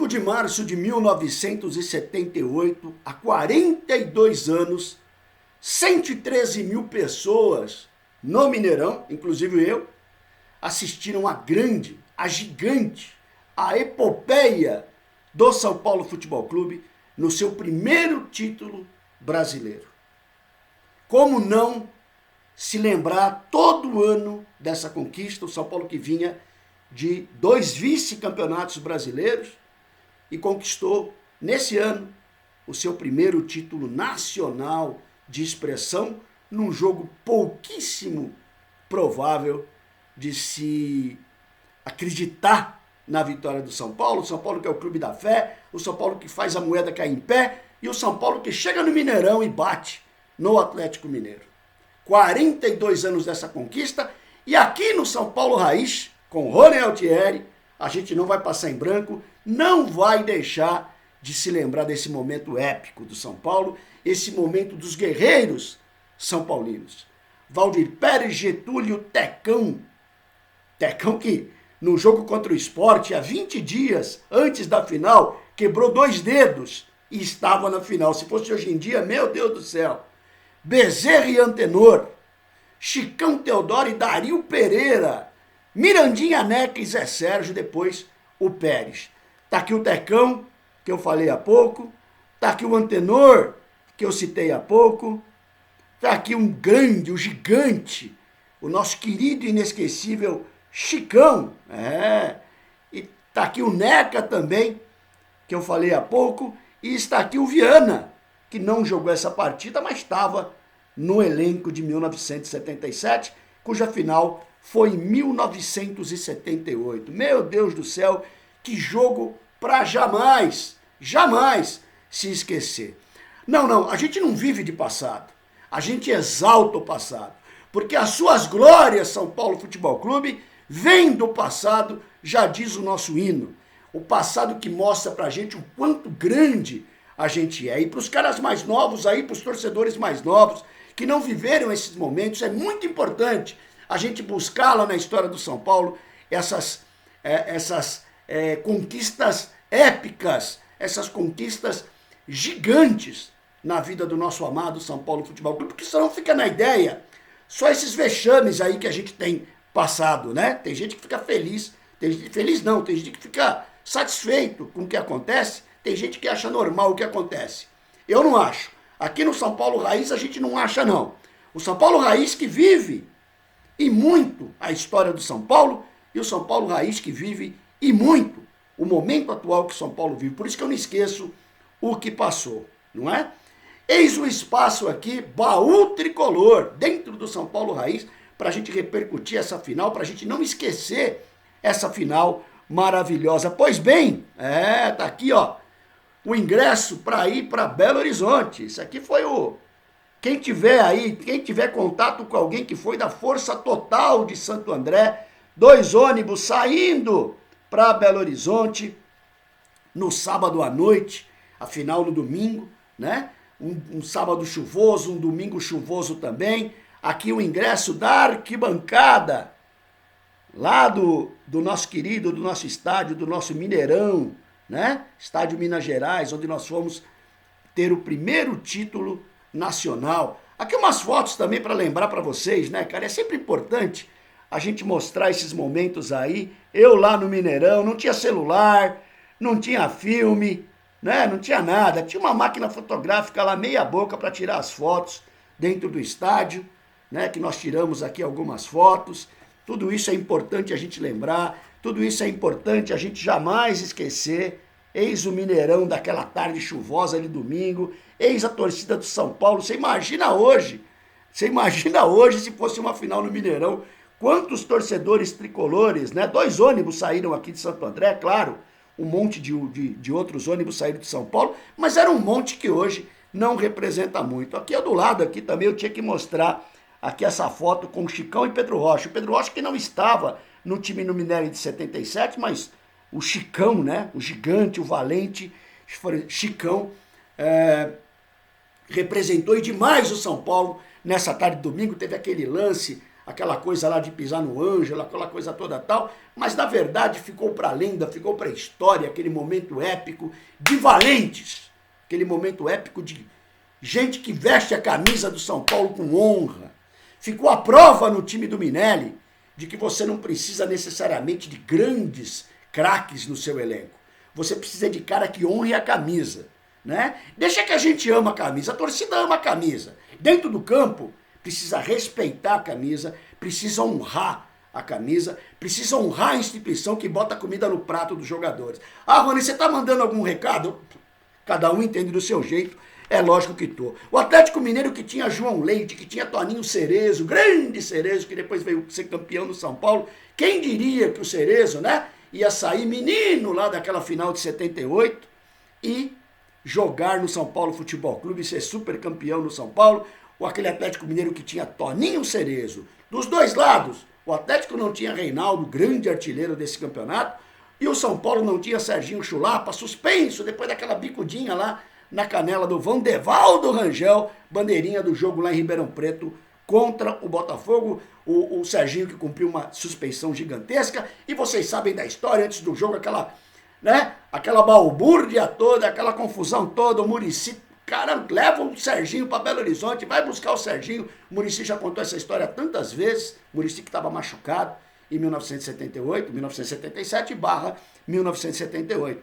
5 de março de 1978, há 42 anos, 113 mil pessoas no Mineirão, inclusive eu, assistiram a gigante, a epopeia do São Paulo Futebol Clube no seu primeiro título brasileiro. Como não se lembrar todo ano dessa conquista, o São Paulo que vinha de 2 vice-campeonatos brasileiros e conquistou, nesse ano, o seu primeiro título nacional de expressão num jogo pouquíssimo provável de se acreditar na vitória do São Paulo. O São Paulo que é o clube da fé, o São Paulo que faz a moeda cair em pé e o São Paulo que chega no Mineirão e bate no Atlético Mineiro. 42 anos dessa conquista e aqui no São Paulo Raiz, com Rony Altieri, a gente não vai passar em branco, não vai deixar de se lembrar desse momento épico do São Paulo, esse momento dos guerreiros são paulinos. Valdir Pérez, Getúlio, Tecão que no jogo contra o Sport, há 20 dias antes da final, quebrou 2 dedos e estava na final. Se fosse hoje em dia, meu Deus do céu. Bezerra e Antenor, Chicão Teodoro e Dario Pereira, Mirandinha Neca e Zé Sérgio, depois o Pérez. Tá aqui o Tecão, que eu falei há pouco, tá aqui o Antenor, que eu citei há pouco, tá aqui um grande, o gigante, o nosso querido e inesquecível Chicão, e tá aqui o Neca também, que eu falei há pouco, e está aqui o Viana, que não jogou essa partida, mas estava no elenco de 1977, cuja final foi em 1978. Meu Deus do céu, que jogo para jamais se esquecer. Não, a gente não vive de passado, a gente exalta o passado, porque as suas glórias, São Paulo Futebol Clube, vêm do passado, já diz o nosso hino. O passado que mostra pra gente o quanto grande a gente é. E para os caras mais novos aí, para os torcedores mais novos, que não viveram esses momentos, é muito importante a gente buscar lá na história do São Paulo essas conquistas épicas, essas conquistas gigantes na vida do nosso amado São Paulo Futebol Clube, porque senão fica na ideia só esses vexames aí que a gente tem passado, né? Tem gente que fica feliz, tem gente que fica satisfeito com o que acontece, tem gente que acha normal o que acontece. Eu não acho. Aqui no São Paulo Raiz a gente não acha, não. O São Paulo Raiz que vive e muito a história do São Paulo e o São Paulo Raiz que vive e muito o momento atual que o São Paulo vive. Por isso que eu não esqueço o que passou, não é? Eis o espaço aqui, baú tricolor, dentro do São Paulo Raiz, para a gente repercutir essa final, para a gente não esquecer essa final maravilhosa. Pois bem, tá aqui, ó, o ingresso para ir para Belo Horizonte. Isso aqui foi quem tiver contato com alguém que foi da Força Total de Santo André, 2 ônibus saindo para Belo Horizonte no sábado à noite, a final no domingo, né? Um sábado chuvoso, um domingo chuvoso também. Aqui o ingresso da arquibancada, lá do nosso querido, do nosso estádio, do nosso Mineirão, né? Estádio Minas Gerais, onde nós fomos ter o primeiro título nacional. Aqui umas fotos também para lembrar para vocês, né, cara? É sempre importante a gente mostrar esses momentos aí. Eu lá no Mineirão, não tinha celular, não tinha filme, né? Não tinha nada. Tinha uma máquina fotográfica lá meia boca para tirar as fotos dentro do estádio, né? Que nós tiramos aqui algumas fotos. Tudo isso é importante a gente lembrar, tudo isso é importante a gente jamais esquecer. Eis o Mineirão daquela tarde chuvosa de domingo, eis a torcida do São Paulo. Você imagina hoje se fosse uma final no Mineirão, quantos torcedores tricolores, né? 2 ônibus saíram aqui de Santo André, claro, um monte de outros ônibus saíram de São Paulo, mas era um monte que hoje não representa muito. Aqui do lado, aqui também eu tinha que mostrar aqui essa foto com o Chicão e Pedro Rocha. O Pedro Rocha que não estava no time no Minério de 77, mas o Chicão, né? O gigante, o valente Chicão representou e demais o São Paulo nessa tarde de domingo. Teve aquele lance aquela coisa lá de pisar no Ângelo, aquela coisa toda tal, mas na verdade ficou para a lenda, ficou para a história, aquele momento épico de valentes, aquele momento épico de gente que veste a camisa do São Paulo com honra. Ficou a prova no time do Minelli de que você não precisa necessariamente de grandes craques no seu elenco. Você precisa de cara que honre a camisa, né? Deixa que a gente ama a camisa, a torcida ama a camisa. Dentro do campo, precisa respeitar a camisa, precisa honrar a camisa, precisa honrar a instituição que bota comida no prato dos jogadores. Ah, Rony, você tá mandando algum recado? Cada um entende do seu jeito, é lógico que tô. O Atlético Mineiro que tinha João Leite, que tinha Toninho Cerezo, grande Cerezo, que depois veio ser campeão do São Paulo. Quem diria que o Cerezo, né, ia sair menino lá daquela final de 78 e jogar no São Paulo Futebol Clube, ser super campeão no São Paulo, ou aquele Atlético Mineiro que tinha Toninho Cerezo. Dos dois lados, o Atlético não tinha Reinaldo, grande artilheiro desse campeonato, e o São Paulo não tinha Serginho Chulapa, suspenso depois daquela bicudinha lá na canela do Vandevaldo Rangel, bandeirinha do jogo lá em Ribeirão Preto, contra o Botafogo, o Serginho que cumpriu uma suspeição gigantesca, e vocês sabem da história, antes do jogo, aquela balbúrdia toda, aquela confusão toda, o Muricy, cara, leva o Serginho para Belo Horizonte, vai buscar o Serginho, o Muricy já contou essa história tantas vezes, o Muricy que estava machucado em 1978,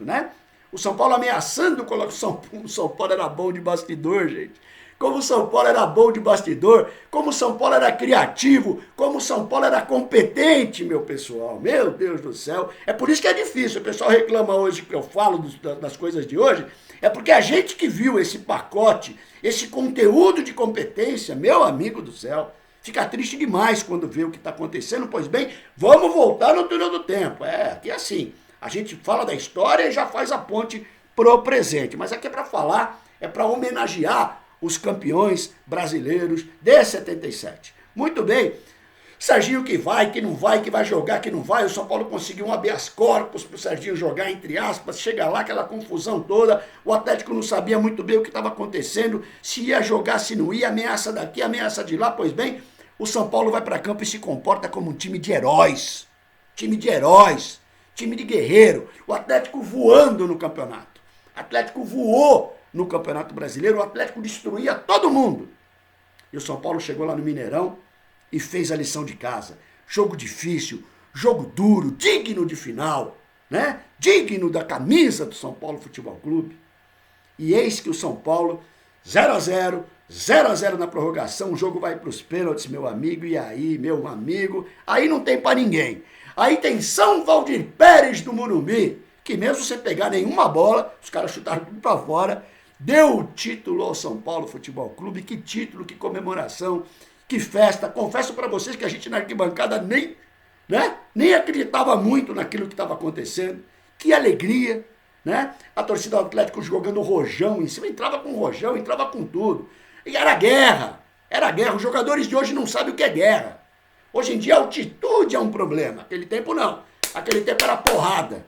né? O São Paulo ameaçando colocar o São Paulo era bom de bastidor, gente. Como o São Paulo era bom de bastidor, como o São Paulo era criativo, como o São Paulo era competente, meu pessoal. Meu Deus do céu. É por isso que é difícil. O pessoal reclama hoje que eu falo das coisas de hoje. É porque a gente que viu esse pacote, esse conteúdo de competência, meu amigo do céu, fica triste demais quando vê o que está acontecendo. Pois bem, vamos voltar no túnel do tempo. Aqui é assim. A gente fala da história e já faz a ponte pro presente. Mas aqui é para falar, é para homenagear os campeões brasileiros de 77. Muito bem. Serginho que vai, que não vai, que vai jogar, que não vai. O São Paulo conseguiu um habeas corpus pro Serginho jogar, entre aspas. Chega lá, aquela confusão toda. O Atlético não sabia muito bem o que estava acontecendo. Se ia jogar, se não ia. Ameaça daqui, ameaça de lá. Pois bem, o São Paulo vai para campo e se comporta como um time de heróis. Time de heróis. Time de guerreiro, o Atlético voando no campeonato. O Atlético voou no Campeonato Brasileiro, o Atlético destruía todo mundo. E o São Paulo chegou lá no Mineirão e fez a lição de casa. Jogo difícil, jogo duro, digno de final, né? Digno da camisa do São Paulo Futebol Clube. E eis que o São Paulo, 0-0, 0-0 na prorrogação, o jogo vai para os pênaltis, meu amigo, e aí, meu amigo, aí não tem para ninguém. Aí tem São Valdir Pérez do Morumbi, que mesmo sem pegar nenhuma bola, os caras chutaram tudo para fora, deu o título ao São Paulo Futebol Clube. Que título, que comemoração, que festa. Confesso para vocês que a gente na arquibancada nem acreditava muito naquilo que estava acontecendo. Que alegria, né? A torcida do Atlético jogando rojão em cima, entrava com rojão, entrava com tudo. E era guerra. Os jogadores de hoje não sabem o que é guerra. Hoje em dia a altitude é um problema. Aquele tempo não. Aquele tempo era porrada.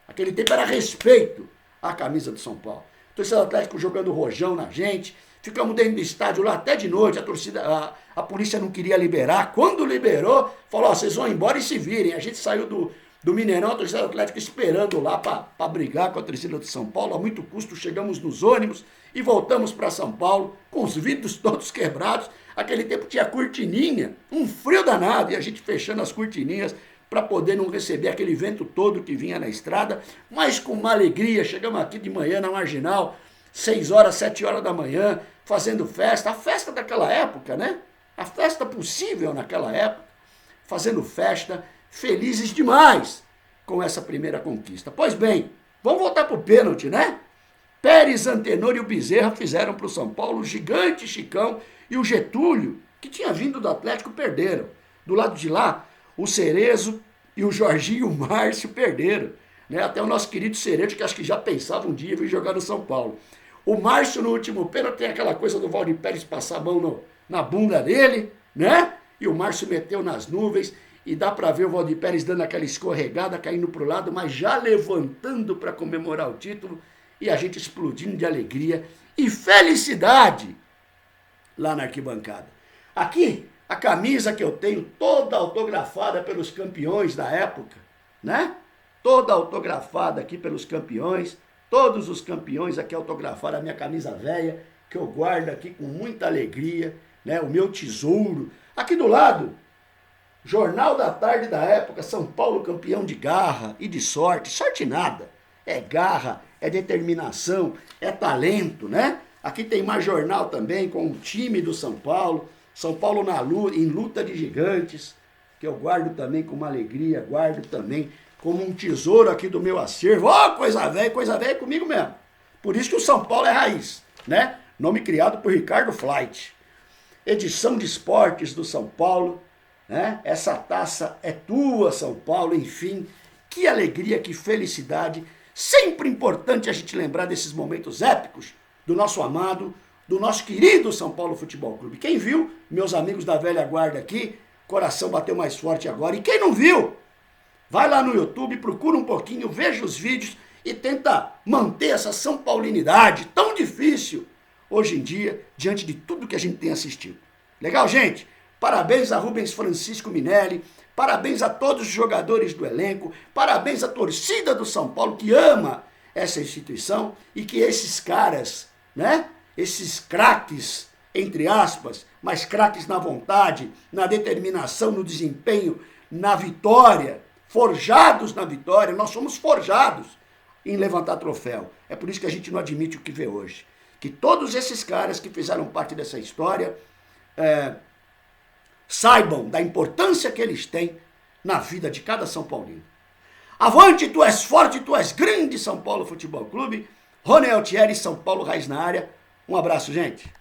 Aquele tempo era respeito à camisa do São Paulo. A torcida do Atlético jogando rojão na gente. Ficamos dentro do estádio lá até de noite. A polícia não queria liberar. Quando liberou, falou, vocês vão embora e se virem. A gente saiu do Mineirão, a torcida do Atlético esperando lá para brigar com a torcida do São Paulo. A muito custo chegamos nos ônibus e voltamos para São Paulo com os vidros todos quebrados. Aquele tempo tinha cortininha, um frio danado, e a gente fechando as cortininhas para poder não receber aquele vento todo que vinha na estrada, mas com uma alegria. Chegamos aqui de manhã na Marginal, 6 horas, 7 horas da manhã, fazendo festa, a festa daquela época, né? A festa possível naquela época, fazendo festa, felizes demais com essa primeira conquista. Pois bem, vamos voltar para o pênalti, né? Pérez, Antenor e o Bezerra fizeram para o São Paulo, o gigante Chicão e o Getúlio, que tinha vindo do Atlético, perderam. Do lado de lá, o Cerezo e o Jorginho e o Márcio perderam. Né? Até o nosso querido Cerezo, que acho que já pensava um dia vir jogar no São Paulo. O Márcio, no último pênalti, tem aquela coisa do Valdir Pérez passar a mão na bunda dele, né? E o Márcio meteu nas nuvens, e dá para ver o Valdir Pérez dando aquela escorregada, caindo para o lado, mas já levantando para comemorar o título, e a gente explodindo de alegria e felicidade lá na arquibancada. Aqui A camisa que eu tenho toda autografada pelos campeões da época, né? Toda autografada aqui pelos campeões, todos os campeões aqui autografaram a minha camisa velha, que eu guardo aqui com muita alegria, né? O meu tesouro. Aqui do lado, Jornal da Tarde da época, São Paulo campeão de garra e de sorte. Sorte nada, é garra, é determinação, é talento, né? Aqui tem mais jornal também com o time do São Paulo em luta de gigantes, que eu guardo também com uma alegria, guardo também como um tesouro aqui do meu acervo. Ó, coisa velha comigo mesmo. Por isso que o São Paulo é raiz, né? Nome criado por Ricardo Flight. Edição de esportes do São Paulo, né? Essa taça é tua, São Paulo, enfim. Que alegria, que felicidade. Sempre importante a gente lembrar desses momentos épicos do nosso amado, do nosso querido São Paulo Futebol Clube. Quem viu, meus amigos da velha guarda aqui, coração bateu mais forte agora. E quem não viu, vai lá no YouTube, procura um pouquinho, veja os vídeos e tenta manter essa São Paulinidade tão difícil hoje em dia, diante de tudo que a gente tem assistido. Legal, gente? Parabéns a Rubens Francisco Minelli, parabéns a todos os jogadores do elenco, parabéns à torcida do São Paulo que ama essa instituição e que esses caras, né? Esses craques, entre aspas, mas craques na vontade, na determinação, no desempenho, na vitória, forjados na vitória, nós somos forjados em levantar troféu. É por isso que a gente não admite o que vê hoje. Que todos esses caras que fizeram parte dessa história saibam da importância que eles têm na vida de cada São Paulino. Avante, tu és forte, tu és grande, São Paulo Futebol Clube. Rony Altieri, São Paulo Raiz na área. Um abraço, gente.